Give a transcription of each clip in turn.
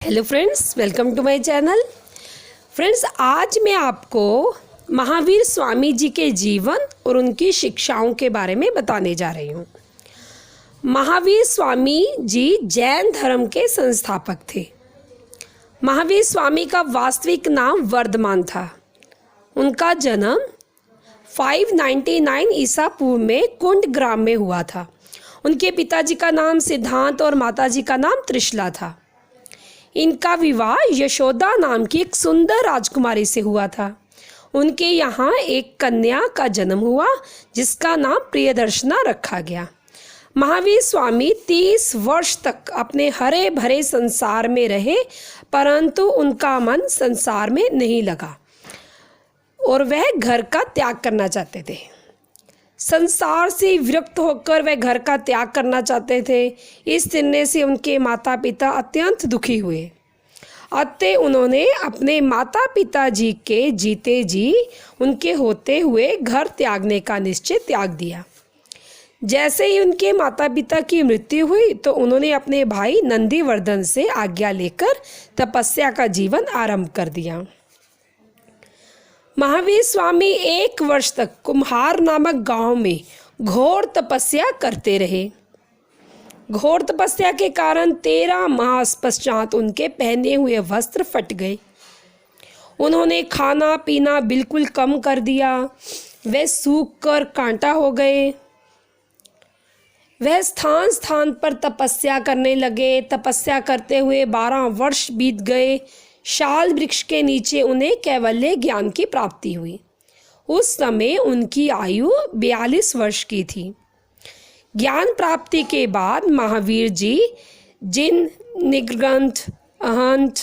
Hello friends, welcome to my channel. Friends, आज मैं आपको महावीर स्वामी जी के जीवन और उनकी शिक्षाओं के बारे में बताने जा रही हूँ। महावीर स्वामी जी जैन धर्म के संस्थापक थे। महावीर स्वामी का वास्तविक नाम वर्धमान था। उनका जन्म 599 ईसा पूर्व में कुंड ग्राम में हुआ था। उनके पिताजी का नाम सिद्धांत और माताजी का नाम त्रिशला था। इनका विवाह यशोदा नाम की एक सुंदर राजकुमारी से हुआ था। उनके यहाँ एक कन्या का जन्म हुआ जिसका नाम प्रियदर्शना रखा गया। महावीर स्वामी 30 वर्ष तक अपने हरे भरे संसार में रहे, परंतु उनका मन संसार में नहीं लगा और वह घर का त्याग करना चाहते थे। संसार से विरक्त होकर वह घर का त्याग करना चाहते थे। इस निर्णय से उनके माता पिता अत्यंत दुखी हुए। अतः उन्होंने अपने माता पिता जी के जीते जी उनके होते हुए घर त्यागने का निश्चय त्याग दिया। जैसे ही उनके माता पिता की मृत्यु हुई तो उन्होंने अपने भाई नंदीवर्धन से आज्ञा लेकर तपस्या का जीवन आरंभ कर दिया। महावीर स्वामी 1 वर्ष तक कुम्हार नामक गांव में घोर तपस्या करते रहे। घोर तपस्या के कारण 13 मास पश्चात उनके पहने हुए वस्त्र फट गए। उन्होंने खाना पीना बिल्कुल कम कर दिया। वे सूख कर कांटा हो गए। वह स्थान स्थान पर तपस्या करने लगे। तपस्या करते हुए 12 वर्ष बीत गए। शाल वृक्ष के नीचे उन्हें कैवल्य ज्ञान की प्राप्ति हुई। उस समय उनकी आयु 42 वर्ष की थी। ज्ञान प्राप्ति के बाद महावीर जी जिन निग्रंथ अहंत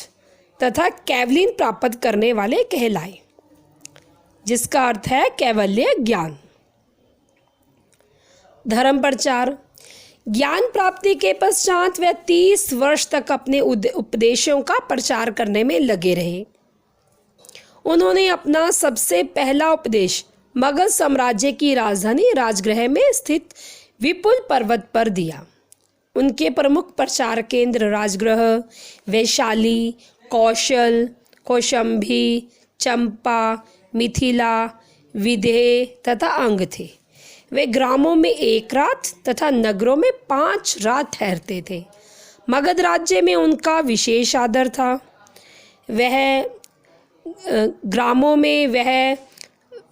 तथा कैवल्य प्राप्त करने वाले कहलाए, जिसका अर्थ है कैवल्य ज्ञान। धर्म प्रचार। ज्ञान प्राप्ति के पश्चात वह 30 वर्ष तक अपने उपदेशों का प्रचार करने में लगे रहे। उन्होंने अपना सबसे पहला उपदेश मगध साम्राज्य की राजधानी राजगृह में स्थित विपुल पर्वत पर दिया। उनके प्रमुख प्रचार केंद्र राजगृह, वैशाली, कौशल, कौशंबी, चंपा, मिथिला, विदेह तथा अंग थे। वे ग्रामों में 1 रात तथा नगरों में 5 रात ठहरते थे। मगध राज्य में उनका विशेष आदर था। ग्रामों में वह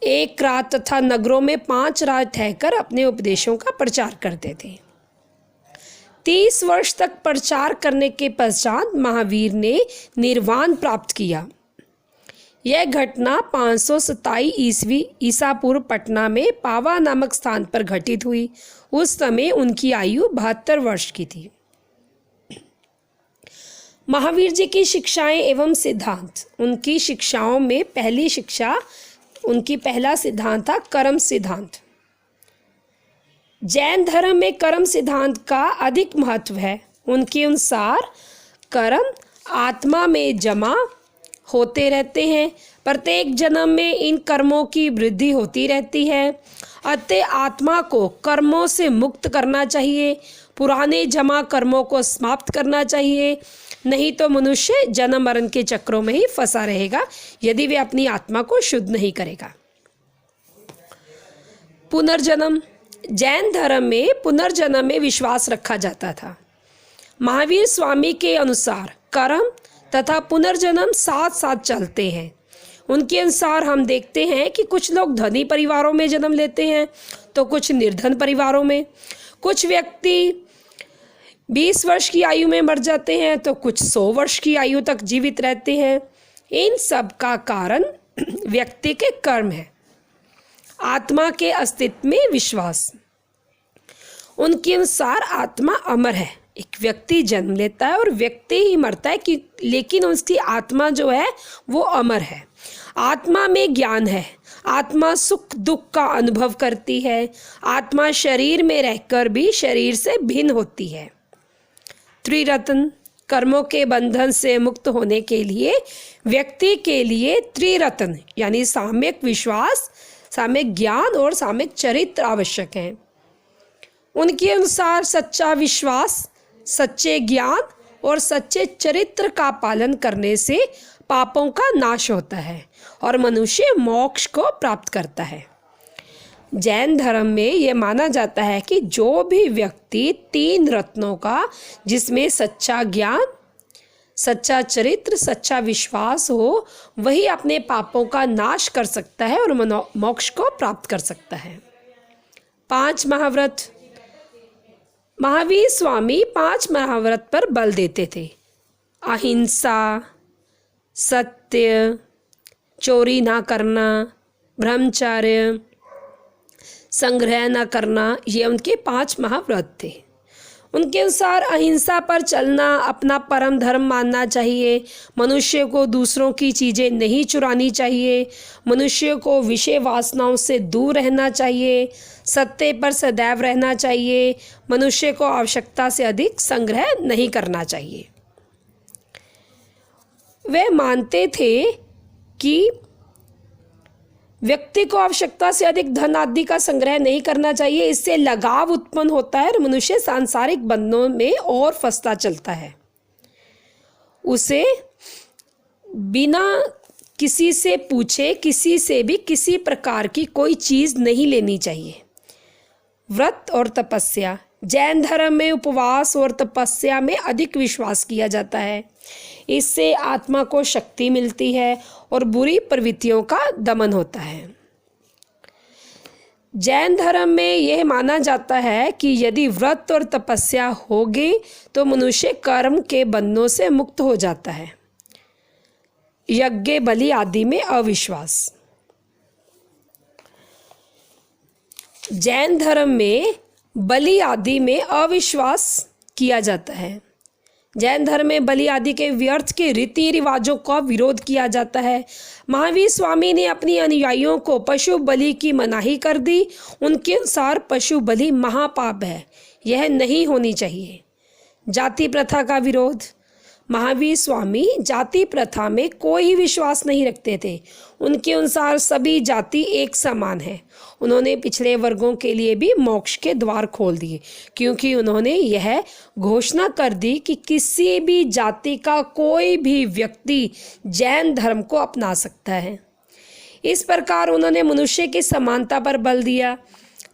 1 रात तथा नगरों में 5 रात ठहरकर अपने उपदेशों का प्रचार करते थे। 30 वर्ष तक प्रचार करने के पश्चात महावीर ने निर्वाण प्राप्त किया। यह घटना 527 ईसा पूर्व पटना में पावा नामक स्थान पर घटित हुई। उस समय उनकी आयु 72 वर्ष की थी। महावीर जी की शिक्षाएं एवं सिद्धांत। उनकी शिक्षाओं में पहला सिद्धांत था कर्म सिद्धांत। जैन धर्म में कर्म सिद्धांत का अधिक महत्व है। उनके अनुसार कर्म आत्मा में जमा होते रहते हैं। प्रत्येक जन्म में इन कर्मों की वृद्धि होती रहती है। अतः आत्मा को कर्मों से मुक्त करना चाहिए। पुराने जमा कर्मों को समाप्त करना चाहिए, नहीं तो मनुष्य जन्म मरण के चक्रों में ही फंसा रहेगा यदि वे अपनी आत्मा को शुद्ध नहीं करेगा। पुनर्जन्म। जैन धर्म में पुनर्जन्म में विश्वास रखा जाता था। महावीर स्वामी के अनुसार कर्म तथा पुनर्जन्म साथ साथ चलते हैं। उनके अनुसार हम देखते हैं कि कुछ लोग धनी परिवारों में जन्म लेते हैं तो कुछ निर्धन परिवारों में। कुछ व्यक्ति 20 वर्ष की आयु में मर जाते हैं तो कुछ 100 वर्ष की आयु तक जीवित रहते हैं। इन सब का कारण व्यक्ति के कर्म है। आत्मा के अस्तित्व में विश्वास। उनके अनुसार आत्मा अमर है। एक व्यक्ति जन्म लेता है और व्यक्ति ही मरता है लेकिन उसकी आत्मा जो है वो अमर है। आत्मा में ज्ञान है। आत्मा सुख दुख का अनुभव करती है। आत्मा शरीर में रहकर भी शरीर से भिन्न होती है। त्रिरत्न। कर्मों के बंधन से मुक्त होने के लिए व्यक्ति के लिए त्रिरत्न यानी साम्यक विश्वास, साम्यक ज्ञान और साम्यक चरित्र आवश्यक हैं। उनके अनुसार सच्चा विश्वास, सच्चे ज्ञान और सच्चे चरित्र का पालन करने से पापों का नाश होता है और मनुष्य मोक्ष को प्राप्त करता है। जैन धर्म में यह माना जाता है कि जो भी व्यक्ति 3 रत्नों का, जिसमें सच्चा ज्ञान, सच्चा चरित्र, सच्चा विश्वास हो, वही अपने पापों का नाश कर सकता है और मोक्ष को प्राप्त कर सकता है। 5 महाव्रत। महावीर स्वामी 5 महाव्रत पर बल देते थे। अहिंसा, सत्य, चोरी ना करना, ब्रह्मचर्य, संग्रह न करना, ये उनके 5 महाव्रत थे। उनके अनुसार अहिंसा पर चलना अपना परम धर्म मानना चाहिए। मनुष्य को दूसरों की चीज़ें नहीं चुरानी चाहिए। मनुष्य को विषय वासनाओं से दूर रहना चाहिए। सत्य पर सदैव रहना चाहिए। मनुष्य को आवश्यकता से अधिक संग्रह नहीं करना चाहिए। वे मानते थे कि व्यक्ति को आवश्यकता से अधिक धन आदि का संग्रह नहीं करना चाहिए। इससे लगाव उत्पन्न होता है और मनुष्य सांसारिक बंधनों में और फंसता चलता है। उसे बिना किसी से पूछे किसी से भी किसी प्रकार की कोई चीज़ नहीं लेनी चाहिए। व्रत और तपस्या। जैन धर्म में उपवास और तपस्या में अधिक विश्वास किया जाता है। इससे आत्मा को शक्ति मिलती है और बुरी प्रवृत्तियों का दमन होता है। जैन धर्म में यह माना जाता है कि यदि व्रत और तपस्या होगी तो मनुष्य कर्म के बंधनों से मुक्त हो जाता है। यज्ञ, बलि आदि में अविश्वास। जैन धर्म में बलि आदि में अविश्वास किया जाता है। जैन धर्म में बलि आदि के व्यर्थ के रीति रिवाजों का विरोध किया जाता है। महावीर स्वामी ने अपनी अनुयायियों को पशु बलि की मनाही कर दी। उनके अनुसार पशु बलि महापाप है, यह नहीं होनी चाहिए। जाति प्रथा का विरोध। महावीर स्वामी जाति प्रथा में कोई विश्वास नहीं रखते थे। उनके अनुसार सभी जाति एक समान है। उन्होंने पिछड़े वर्गों के लिए भी मोक्ष के द्वार खोल दिए, क्योंकि उन्होंने यह घोषणा कर दी कि किसी भी जाति का कोई भी व्यक्ति जैन धर्म को अपना सकता है। इस प्रकार उन्होंने मनुष्य की समानता पर बल दिया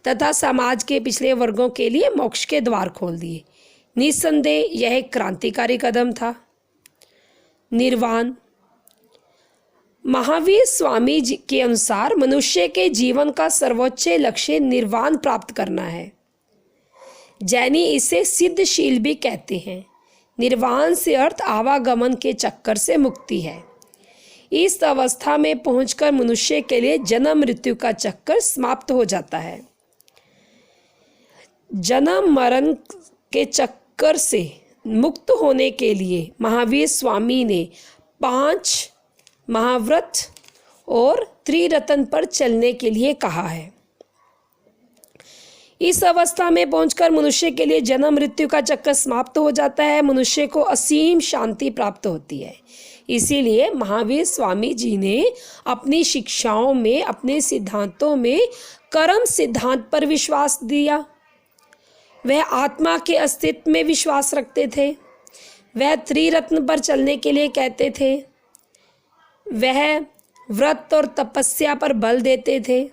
तथा समाज के पिछड़े वर्गों के लिए मोक्ष के द्वार खोल दिए। निस्संदेह यह एक क्रांतिकारी कदम था। निर्वाण। महावीर स्वामी जी के अनुसार मनुष्य के जीवन का सर्वोच्च लक्ष्य निर्वाण प्राप्त करना है। जैनी इसे सिद्धशील भी कहते हैं। निर्वाण से अर्थ आवागमन के चक्कर से मुक्ति है। इस अवस्था में पहुंचकर मनुष्य के लिए जन्म मृत्यु का चक्कर समाप्त हो जाता है। जन्म मरण के चक्कर से मुक्त होने के लिए महावीर स्वामी ने 5 महाव्रत और त्रिरत्न पर चलने के लिए कहा है। इस अवस्था में पहुंचकर मनुष्य के लिए जन्म मृत्यु का चक्कर समाप्त हो जाता है। मनुष्य को असीम शांति प्राप्त होती है। इसीलिए महावीर स्वामी जी ने अपनी शिक्षाओं में, अपने सिद्धांतों में कर्म सिद्धांत पर विश्वास दिया। वह आत्मा के अस्तित्व में विश्वास रखते थे। वह त्रिरत्न पर चलने के लिए कहते थे। वह व्रत और तपस्या पर बल देते थे।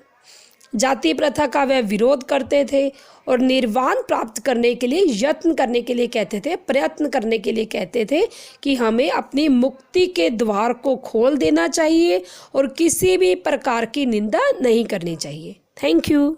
जाति प्रथा का वह विरोध करते थे और निर्वाण प्राप्त करने के लिए यत्न करने के लिए कहते थे, प्रयत्न करने के लिए कहते थे कि हमें अपनी मुक्ति के द्वार को खोल देना चाहिए और किसी भी प्रकार की निंदा नहीं करनी चाहिए। Thank you.